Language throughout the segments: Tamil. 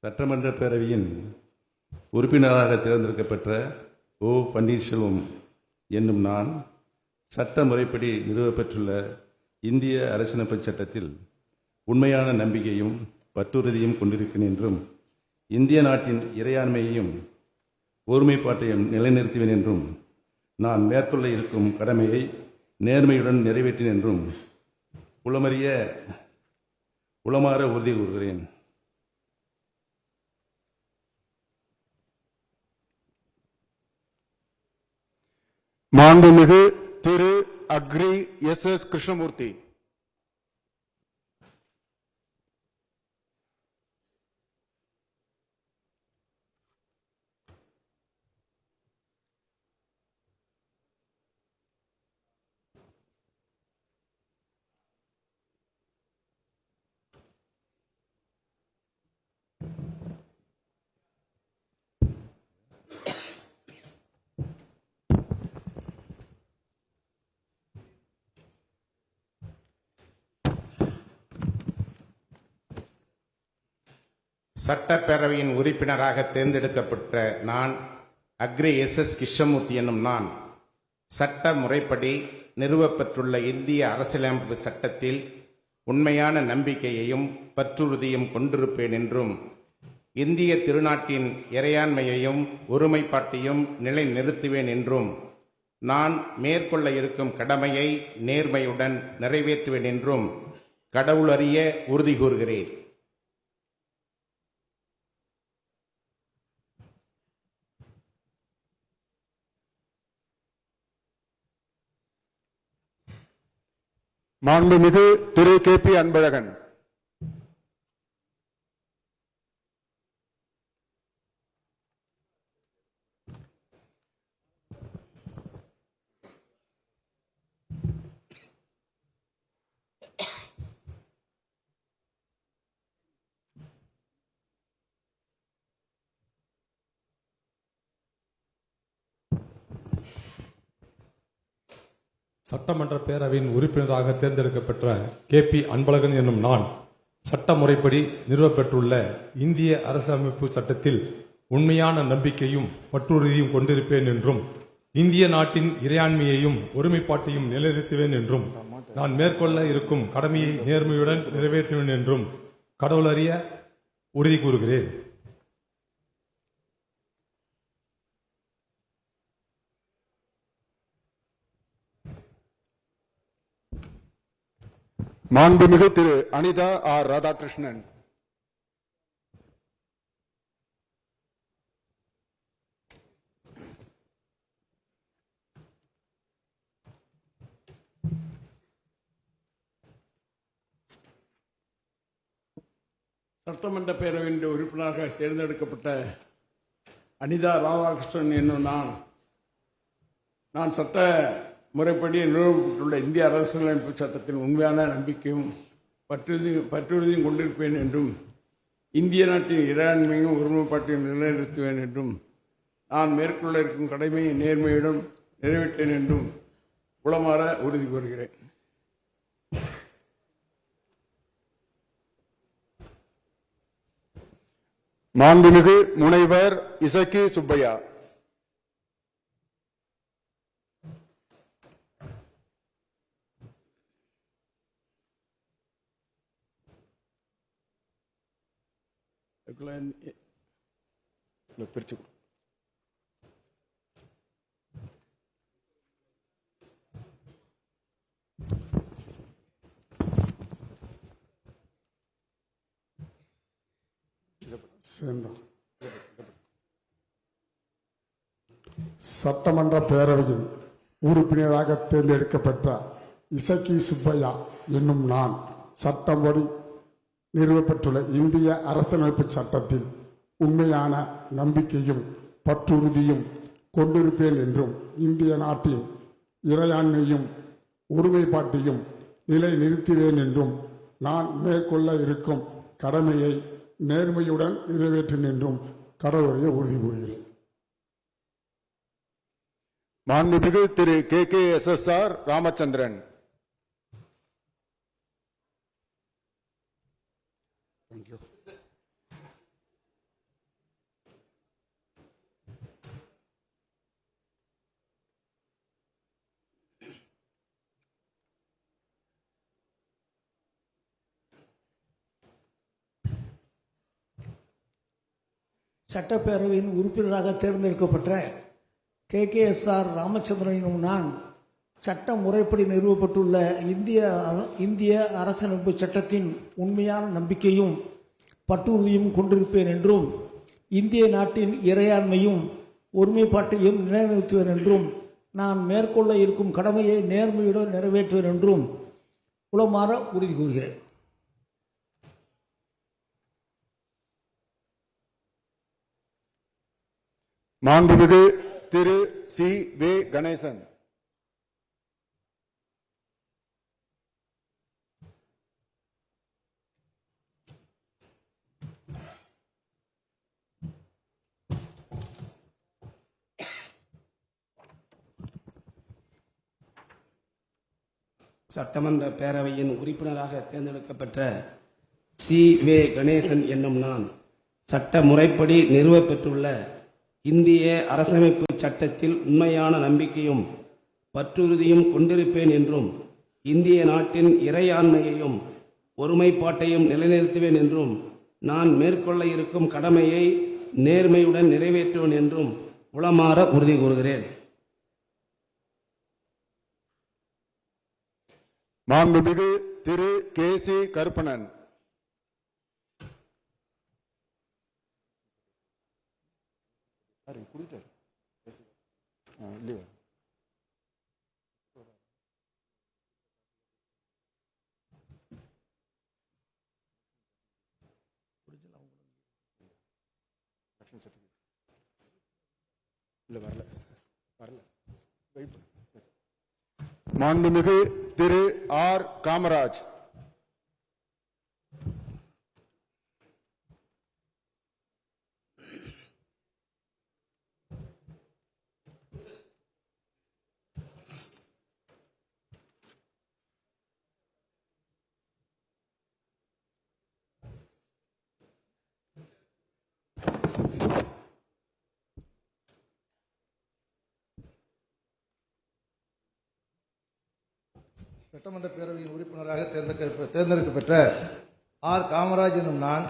சட்டமன்ற பேரவையின் உறுப்பினராக தேர்ந்தெடுக்கப்பெற்ற ஓ. பன்னீர்செல்வம் என்னும் நான் சட்ட முறைப்படி நிறுவப்பெற்றுள்ள இந்திய அரசியலமைப்பு சட்டத்தில் உண்மையான நம்பிக்கையும் பற்றுறுதியும் கொண்டிருக்கிறேன் என்றும் இந்திய நாட்டின் இறையாண்மையையும் ஒருமைப்பாட்டையும் நிலைநிறுத்துவேன் என்றும் நான் மேற்கொள்ள இருக்கும் கடமையை நேர்மையுடன் நிறைவேற்றேன் என்றும் உளமாற உறுதி கூறுகிறேன். மாண்புமிகு திரு அக்ரி எஸ். கிருஷ்ணமூர்த்தி. சட்டப்பேரவையின் உறுப்பினராக தேர்ந்தெடுக்கப்பட்ட நான் அக்ரி எஸ். கிருஷ்ணமூர்த்தி என்னும் நான் சட்ட முறைப்படி நிறுவப்பெற்றுள்ள இந்திய அரசியலமைப்பு சட்டத்தில் உண்மையான நம்பிக்கையையும் பற்றுறுதியும் கொண்டிருப்பேன் என்றும் இந்திய திருநாட்டின் இறையாண்மையையும் ஒருமைப்பாட்டையும் நிலைநிறுத்துவேன் என்றும் நான் மேற்கொள்ள இருக்கும் கடமையை நேர்மையுடன் நிறைவேற்றுவேன் என்றும் கடவுளறிய உறுதி கூறுகிறேன். மாண்புமிகு திரு கே.பி. அன்பழகன். சட்டமன்ற பேரவையின் உறுப்பினராக தேர்ந்தெடுக்கப்பட்ட கே.பி. அன்பழகன் என்னும் நான் சட்ட முறைப்படி நிறுவப்பெற்றுள்ள இந்திய அரசியலமைப்பு சட்டத்தில் உண்மையான நம்பிக்கையும் பற்றுறுதியும் கொண்டிருப்பேன் என்றும் இந்திய நாட்டின் இறையாண்மையையும் ஒருமைப்பாட்டையும் நிலைநிறுத்துவேன் என்றும் நான் மேற்கொள்ள இருக்கும் கடமையை நேர்மையுடன் நிறைவேற்றுவேன் என்றும் கடவுளறிய உறுதி கூறுகிறேன். மாண்புமிகு திரு அனிதா ஆர். ராதாகிருஷ்ணன். சட்டமன்ற பேரவையின் உறுப்பினராக தேர்ந்தெடுக்கப்பட்ட அனிதா ராதாகிருஷ்ணன் என்னும் நான் சட்ட முறைப்படி நிறுவப்பட்டுள்ள இந்திய அரசியலமைப்பு சட்டத்தின் உண்மையான நம்பிக்கையும் பற்றுறுதியும் கொண்டிருப்பேன் என்றும் இந்திய நாட்டின் இறையாண்மையும் ஒருமைப்பாட்டையும் நிலைநிறுத்துவேன் என்றும் நான் மேற்கொள்ள இருக்கும் கடமையை நேர்மையுடன் நிறைவேற்றேன் என்றும் உளமாற உறுதி கூறுகிறேன். மாண்புமிகு முனைவர் இசக்கி சுப்பையா. பிரிச்சு சட்டமன்ற பேரவையில் உறுப்பினராக தேர்ந்தெடுக்கப்பட்ட இசக்கி சுப்பையா என்னும் நான் சட்டப்படி நிறுவப்பட்டுள்ள இந்திய அரசியலமைப்பு சட்டத்தில் உண்மையான நம்பிக்கையும் பற்றுறுதியும் கொண்டிருப்பேன் என்றும் இந்திய நாட்டின் இறையாண்மையும் ஒருமைப்பாட்டையும் நிலைநிறுத்துவேன் என்றும் நான் மேற்கொள்ள இருக்கும் கடமையை நேர்மையுடன் நிறைவேற்றேன் என்றும் கடவுளை உறுதி கூறுகிறேன். மாண்புமிகு திரு கே.கே.எஸ்.எஸ்.ஆர். ராமச்சந்திரன். சட்டப்பேரவையின் உறுப்பினராக தேர்ந்தெடுக்கப்பட்ட KKSR ராமச்சந்திரன் எனும் நான் சட்ட முறைப்படி நிறுவப்பட்டுள்ள இந்திய அரசியலமைப்பு சட்டத்தின் உண்மையான நம்பிக்கையும் பற்றுறுதியும் கொண்டிருப்பேன் என்றும் இந்திய நாட்டின் இறையாண்மையும் ஒருமைப்பாட்டையும் நிலைநிறுத்துவேன் என்றும் நான் மேற்கொள்ள இருக்கும் கடமையை நேர்மையுடன் நிறைவேற்றுவேன் என்றும் உளமாற உறுதி கூறுகிறேன். மாண்புமிகு திரு சி.வே. கணேசன். சட்டமன்ற பேரவையின் உறுப்பினராக தேர்ந்தெடுக்கப்பட்ட சி.வே. கணேசன் என்னும் நான் சட்ட முறைப்படி நிறுவப்பெற்றுள்ள இந்திய அரசமைப்பு சட்டத்தில் உண்மையான நம்பிக்கையும் பற்றுறுதியும் கொண்டிருப்பேன் என்றும் இந்திய நாட்டின் இறையாண்மையையும் ஒருமைப்பாட்டையும் நிலைநிறுத்துவேன் என்றும் நான் மேற்கொள்ள இருக்கும் கடமையை நேர்மையுடன் நிறைவேற்றுவேன் என்றும் உளமாற உறுதி கூறுகிறேன். மாண்புமிகு திரு கே.சி. கருப்பணன். மாண்புமிகு திரு ஆர். காமராஜ். சட்டமன்ற பேரவையின் உறுப்பினராக தேர்ந்தெடுக்கப்பட்ட ஆர். காமராஜ் எனும் நான்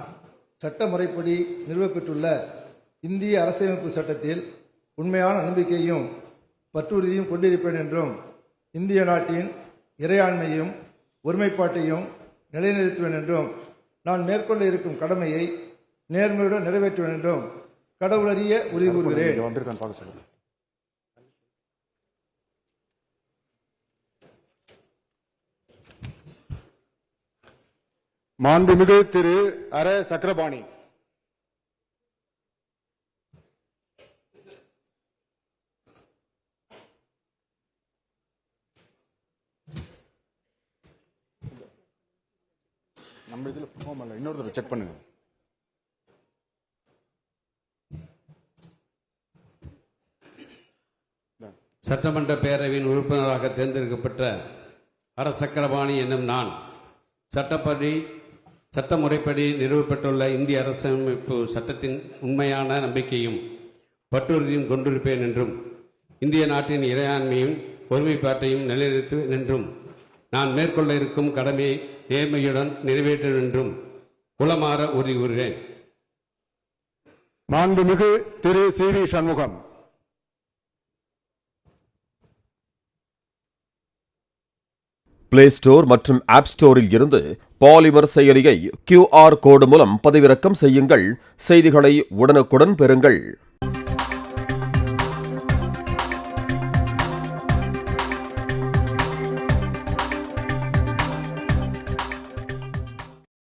சட்ட முறைப்படி நிறுவப்பெற்றுள்ள இந்திய அரசியலமைப்பு சட்டத்தில் உண்மையான நம்பிக்கையும் பற்றுறுதியும் கொண்டிருப்பேன் என்றும் இந்திய நாட்டின் இறையாண்மையும் ஒருமைப்பாட்டையும் நிலைநிறுத்துவேன் என்றும் நான் மேற்கொள்ள இருக்கும் கடமையை நேர்மையுடன் நிறைவேற்றுவேன் என்றும் கடவுளறிய உறுதி கூறுகிறேன். மாண்புமிகு திரு அர. சக்கரபாணி. நம்ம இதுல இன்னொரு தடவை செக் பண்ணுங்க. சட்டமன்ற பேரவையின் உறுப்பினராக தேர்ந்தெடுக்கப்பட்ட அர. சக்கரபாணி என்னும் நான் சட்ட முறைப்படி நிறுவப்பட்டுள்ள இந்திய அரசியலமைப்பு சட்டத்தின் உண்மையான நம்பிக்கையும் பற்றுறுதியும் கொண்டிருப்பேன் என்றும் இந்திய நாட்டின் இறையாண்மையும் ஒருமைப்பாட்டையும் நிலைநிறுத்துவேன் என்றும் நான் மேற்கொள்ள இருக்கும் கடமையை நேர்மையுடன் நிறைவேற்றுவேன் என்றும் உளமாற உறுதி கூறுகிறேன். மாண்புமிகு திரு சி.வி. சண்முகம். பிளே ஸ்டோர் மற்றும் ஆப் ஸ்டோரில் இருந்து பாலிமர் செயலியை QR கோடு மூலம் பதிவிறக்கம் செய்யுங்கள். செய்திகளை உடனுக்குடன் பெறுங்கள்.